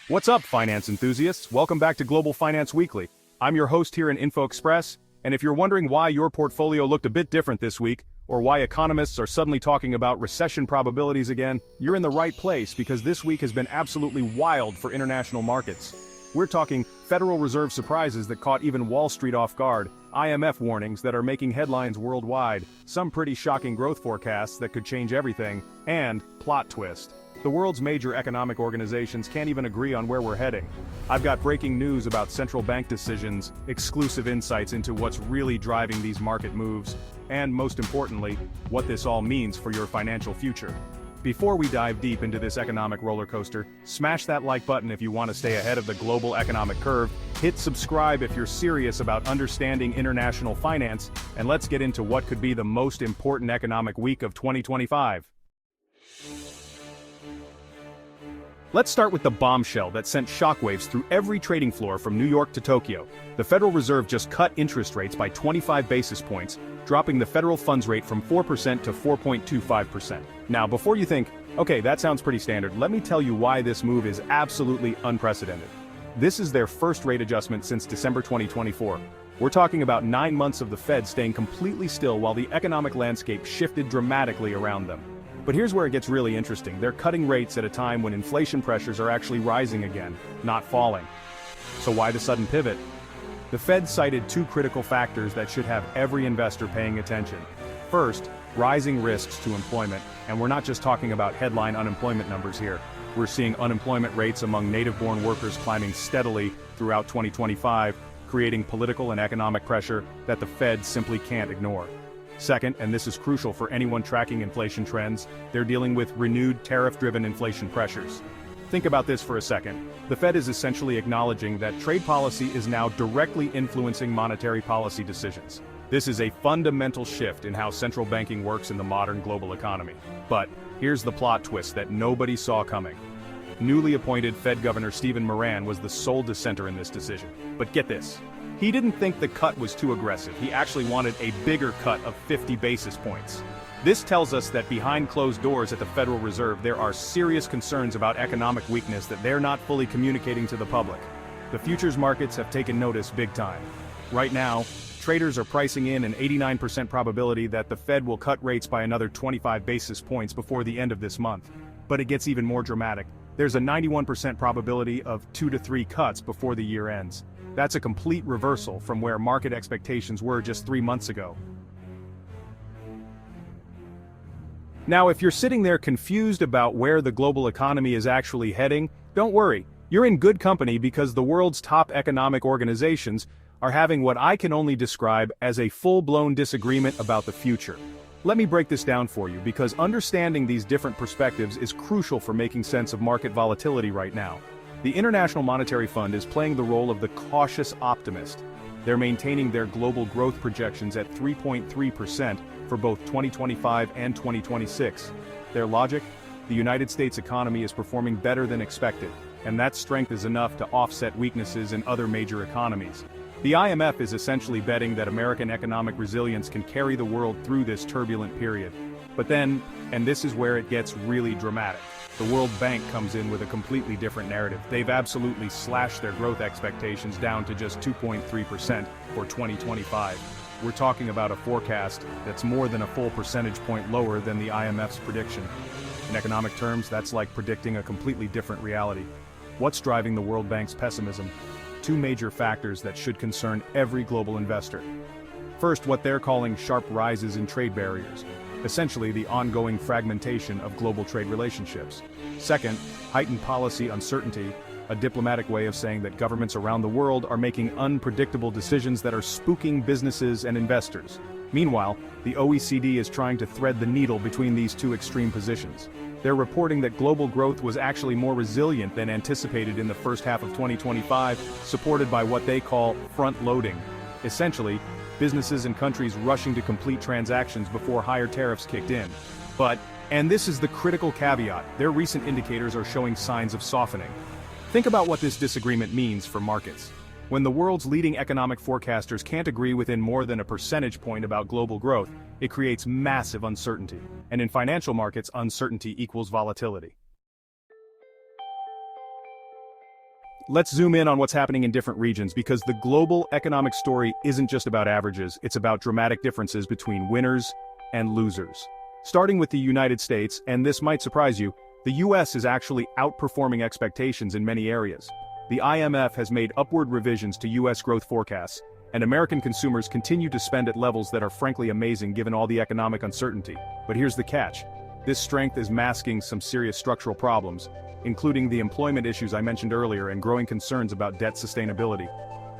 What's up, finance enthusiasts? Welcome back to Global Finance Weekly. I'm your host here in Info Express, and if you're wondering why your portfolio looked a bit different this week, or why economists are suddenly talking about recession probabilities again, you're in the right place because this week has been absolutely wild for international markets. We're talking Federal Reserve surprises that caught even Wall Street off guard, IMF warnings that are making headlines worldwide, some pretty shocking growth forecasts that could change everything, and plot twist. The world's major economic organizations can't even agree on where we're heading. I've got breaking news about central bank decisions, exclusive insights into what's really driving these market moves, and most importantly, what this all means for your financial future. Before we dive deep into this economic roller coaster, smash that like button if you want to stay ahead of the global economic curve, hit subscribe if you're serious about understanding international finance, and let's get into what could be the most important economic week of 2025. Let's start with the bombshell that sent shockwaves through every trading floor from New York to Tokyo. The Federal Reserve just cut interest rates by 25 basis points, dropping the federal funds rate from 4% to 4.25%. Now, before you think, okay, that sounds pretty standard, let me tell you why this move is absolutely unprecedented. This is their first rate adjustment since December 2024. We're talking about 9 months of the Fed staying completely still while the economic landscape shifted dramatically around them. But here's where it gets really interesting. They're cutting rates at a time when inflation pressures are actually rising again, not falling. So why the sudden pivot? The Fed cited two critical factors that should have every investor paying attention. First, rising risks to employment, and we're not just talking about headline unemployment numbers here. We're seeing unemployment rates among native-born workers climbing steadily throughout 2025, creating political and economic pressure that the Fed simply can't ignore. Second, and this is crucial for anyone tracking inflation trends, they're dealing with renewed tariff-driven inflation pressures. Think about this for a second. The Fed is essentially acknowledging that trade policy is now directly influencing monetary policy decisions. This is a fundamental shift in how central banking works in the modern global economy. But here's the plot twist that nobody saw coming. Newly appointed Fed Governor Stephen Miran was the sole dissenter in this decision. But get this. He didn't think the cut was too aggressive. He actually wanted a bigger cut of 50 basis points. This tells us that behind closed doors at the Federal Reserve there are serious concerns about economic weakness that they're not fully communicating to the public. The futures markets have taken notice big time. Right now, traders are pricing in an 89% probability that the Fed will cut rates by another 25 basis points before the end of this month. But it gets even more dramatic. There's a 91% probability of 2 to 3 cuts before the year ends. That's a complete reversal from where market expectations were just 3 months ago. Now, if you're sitting there confused about where the global economy is actually heading, don't worry. You're in good company because the world's top economic organizations are having what I can only describe as a full-blown disagreement about the future. Let me break this down for you because understanding these different perspectives is crucial for making sense of market volatility right now. The International Monetary Fund is playing the role of the cautious optimist. They're maintaining their global growth projections at 3.3% for both 2025 and 2026. Their logic? The United States economy is performing better than expected, and that strength is enough to offset weaknesses in other major economies. The IMF is essentially betting that American economic resilience can carry the world through this turbulent period. But then, and this is where it gets really dramatic, the World Bank comes in with a completely different narrative. They've absolutely slashed their growth expectations down to just 2.3% for 2025. We're talking about a forecast that's more than a full percentage point lower than the IMF's prediction. In economic terms, that's like predicting a completely different reality. What's driving the World Bank's pessimism? Two major factors that should concern every global investor. First, what they're calling sharp rises in trade barriers. Essentially the ongoing fragmentation of global trade relationships. Second, heightened policy uncertainty, a diplomatic way of saying that governments around the world are making unpredictable decisions that are spooking businesses and investors. Meanwhile, the OECD is trying to thread the needle between these two extreme positions. They're reporting that global growth was actually more resilient than anticipated in the first half of 2025, supported by what they call front-loading. Essentially, businesses and countries rushing to complete transactions before higher tariffs kicked in. But, and this is the critical caveat, their recent indicators are showing signs of softening. Think about what this disagreement means for markets. When the world's leading economic forecasters can't agree within more than a percentage point about global growth, it creates massive uncertainty. And in financial markets, uncertainty equals volatility. let's zoom in on what's happening in different regions because the global economic story isn't just about averages, it's about dramatic differences between winners and losers. Starting with the United States, and this might surprise you, the US is actually outperforming expectations in many areas. The IMF has made upward revisions to US growth forecasts, and American consumers continue to spend at levels that are frankly amazing given all the economic uncertainty. But here's the catch. This strength is masking some serious structural problems, including the employment issues I mentioned earlier and growing concerns about debt sustainability.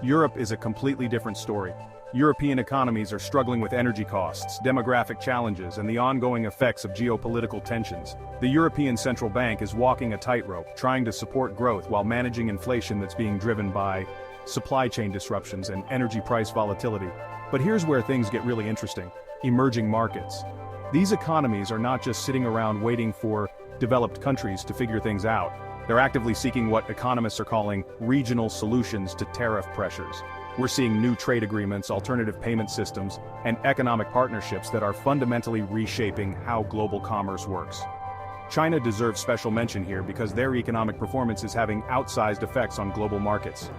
Europe is a completely different story. European economies are struggling with energy costs, demographic challenges, and the ongoing effects of geopolitical tensions. The European Central Bank is walking a tightrope, trying to support growth while managing inflation that's being driven by supply chain disruptions and energy price volatility. But here's where things get really interesting. Emerging markets. These economies are not just sitting around waiting for developed countries to figure things out. They're actively seeking what economists are calling regional solutions to tariff pressures. We're seeing new trade agreements, alternative payment systems, and economic partnerships that are fundamentally reshaping how global commerce works. China deserves special mention here because their economic performance is having outsized effects on global markets.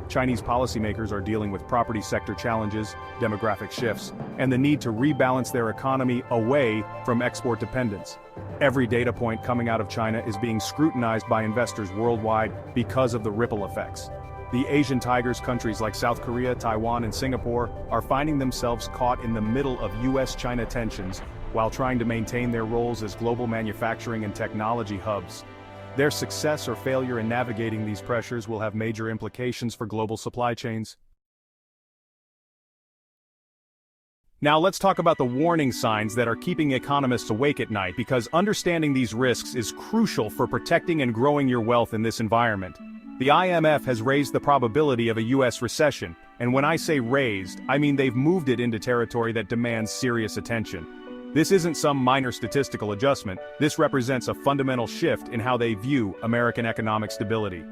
Chinese policymakers are dealing with property sector challenges, demographic shifts, and the need to rebalance their economy away from export dependence. Every data point coming out of China is being scrutinized by investors worldwide because of the ripple effects. The Asian tigers countries like South Korea, Taiwan, and Singapore are finding themselves caught in the middle of US-China tensions while trying to maintain their roles as global manufacturing and technology hubs. Their success or failure in navigating these pressures will have major implications for global supply chains. Now let's talk about the warning signs that are keeping economists awake at night because understanding these risks is crucial for protecting and growing your wealth in this environment. The IMF has raised the probability of a US recession, and when I say raised, I mean they've moved it into territory that demands serious attention. This isn't some minor statistical adjustment, this represents a fundamental shift in how they view American economic stability.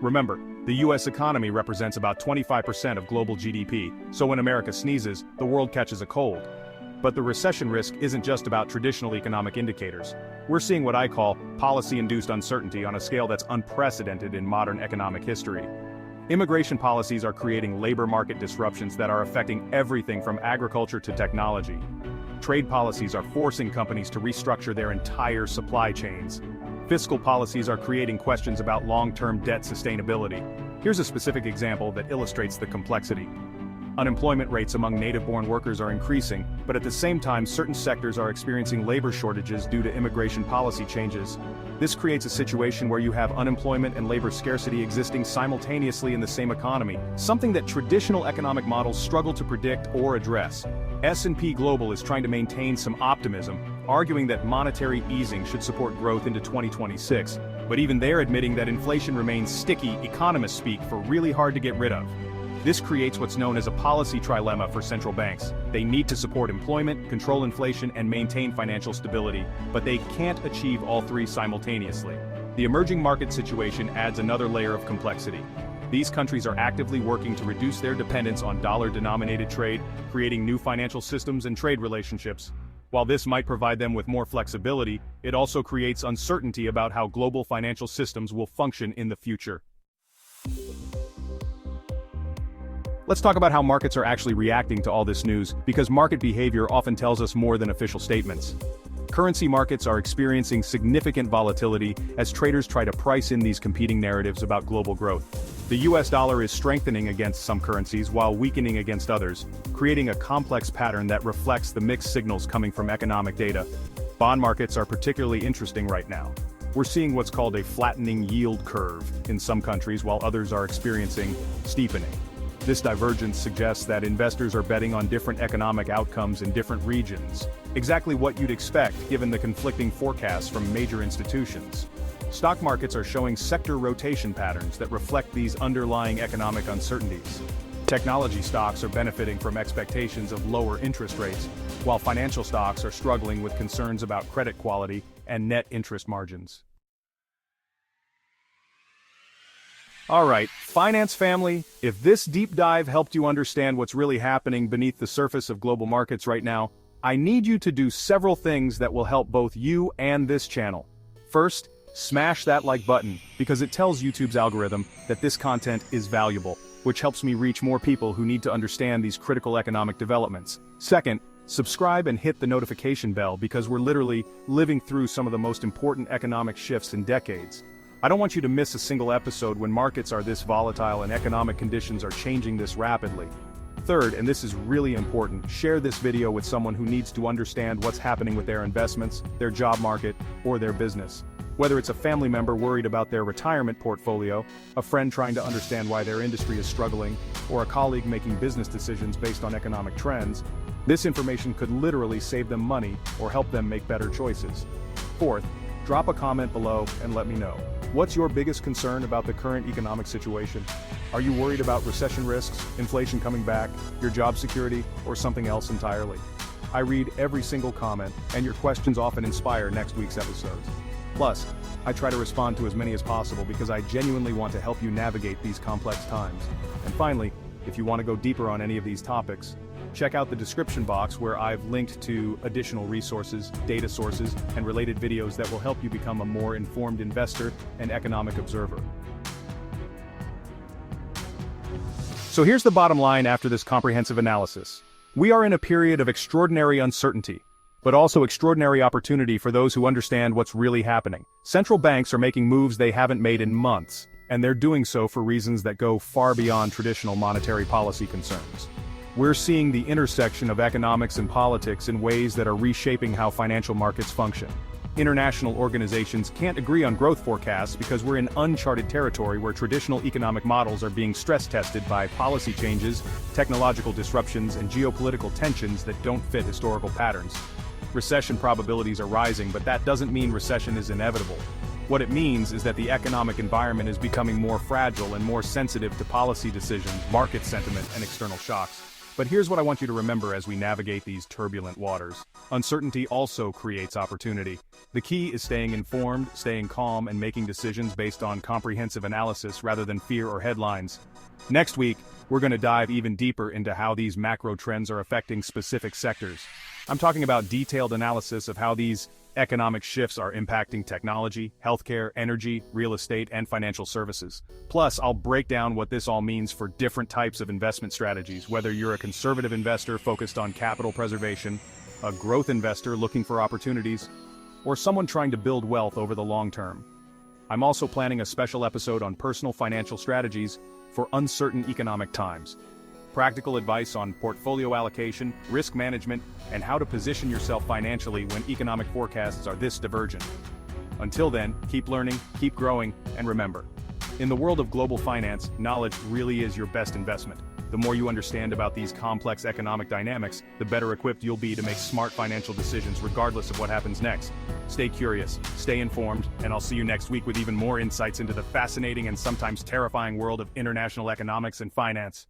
Remember, the US economy represents about 25% of global GDP, so when America sneezes, the world catches a cold. But the recession risk isn't just about traditional economic indicators. We're seeing what I call policy-induced uncertainty on a scale that's unprecedented in modern economic history. Immigration policies are creating labor market disruptions that are affecting everything from agriculture to technology. Trade policies are forcing companies to restructure their entire supply chains. Fiscal policies are creating questions about long-term debt sustainability. Here's a specific example that illustrates the complexity. Unemployment rates among native-born workers are increasing, but at the same time certain sectors are experiencing labor shortages due to immigration policy changes. This creates a situation where you have unemployment and labor scarcity existing simultaneously in the same economy, something that traditional economic models struggle to predict or address. S&P Global is trying to maintain some optimism, arguing that monetary easing should support growth into 2026, but even they're admitting that inflation remains sticky economist speak for really hard to get rid of. This creates what's known as a policy trilemma for central banks. They need to support employment, control inflation, and maintain financial stability, but they can't achieve all three simultaneously. The emerging market situation adds another layer of complexity. These countries are actively working to reduce their dependence on dollar-denominated trade, creating new financial systems and trade relationships. While this might provide them with more flexibility, it also creates uncertainty about how global financial systems will function in the future. Let's talk about how markets are actually reacting to all this news, because market behavior often tells us more than official statements. Currency markets are experiencing significant volatility as traders try to price in these competing narratives about global growth. The US dollar is strengthening against some currencies while weakening against others, creating a complex pattern that reflects the mixed signals coming from economic data. Bond markets are particularly interesting right now. We're seeing what's called a flattening yield curve in some countries while others are experiencing steepening. This divergence suggests that investors are betting on different economic outcomes in different regions. Exactly what you'd expect given the conflicting forecasts from major institutions. Stock markets are showing sector rotation patterns that reflect these underlying economic uncertainties. Technology stocks are benefiting from expectations of lower interest rates, while financial stocks are struggling with concerns about credit quality and net interest margins. Alright, finance family, if this deep dive helped you understand what's really happening beneath the surface of global markets right now, I need you to do several things that will help both you and this channel. First, Smash that like button, because it tells YouTube's algorithm that this content is valuable, which helps me reach more people who need to understand these critical economic developments. Second, subscribe and hit the notification bell because we're literally living through some of the most important economic shifts in decades. I don't want you to miss a single episode when markets are this volatile and economic conditions are changing this rapidly. Third, and this is really important, share this video with someone who needs to understand what's happening with their investments, their job market, or their business. Whether it's a family member worried about their retirement portfolio, a friend trying to understand why their industry is struggling, or a colleague making business decisions based on economic trends, this information could literally save them money or help them make better choices. Fourth, drop a comment below and let me know. What's your biggest concern about the current economic situation? Are you worried about recession risks, inflation coming back, your job security, or something else entirely? I read every single comment, and your questions often inspire next week's episodes. Plus, I try to respond to as many as possible because I genuinely want to help you navigate these complex times. And finally, if you want to go deeper on any of these topics, check out the description box where I've linked to additional resources, data sources, and related videos that will help you become a more informed investor and economic observer. So here's the bottom line after this comprehensive analysis. We are in a period of extraordinary uncertainty, but also extraordinary opportunity for those who understand what's really happening. Central banks are making moves they haven't made in months, and they're doing so for reasons that go far beyond traditional monetary policy concerns. We're seeing the intersection of economics and politics in ways that are reshaping how financial markets function. International organizations can't agree on growth forecasts because we're in uncharted territory where traditional economic models are being stress-tested by policy changes, technological disruptions, and geopolitical tensions that don't fit historical patterns. Recession probabilities are rising, but that doesn't mean recession is inevitable. What it means is that the economic environment is becoming more fragile and more sensitive to policy decisions, market sentiment, and external shocks. But here's what I want you to remember as we navigate these turbulent waters. Uncertainty also creates opportunity. The key is staying informed, staying calm, and making decisions based on comprehensive analysis rather than fear or headlines. Next week, we're going to dive even deeper into how these macro trends are affecting specific sectors. I'm talking about detailed analysis of how these economic shifts are impacting technology, healthcare, energy, real estate, and financial services. Plus, I'll break down what this all means for different types of investment strategies, whether you're a conservative investor focused on capital preservation, a growth investor looking for opportunities, or someone trying to build wealth over the long term. I'm also planning a special episode on personal financial strategies for uncertain economic times. Practical advice on portfolio allocation, risk management, and how to position yourself financially when economic forecasts are this divergent. Until then, keep learning, keep growing, and remember, in the world of global finance, knowledge really is your best investment. The more you understand about these complex economic dynamics, the better equipped you'll be to make smart financial decisions regardless of what happens next. Stay curious, stay informed, and I'll see you next week with even more insights into the fascinating and sometimes terrifying world of international economics and finance.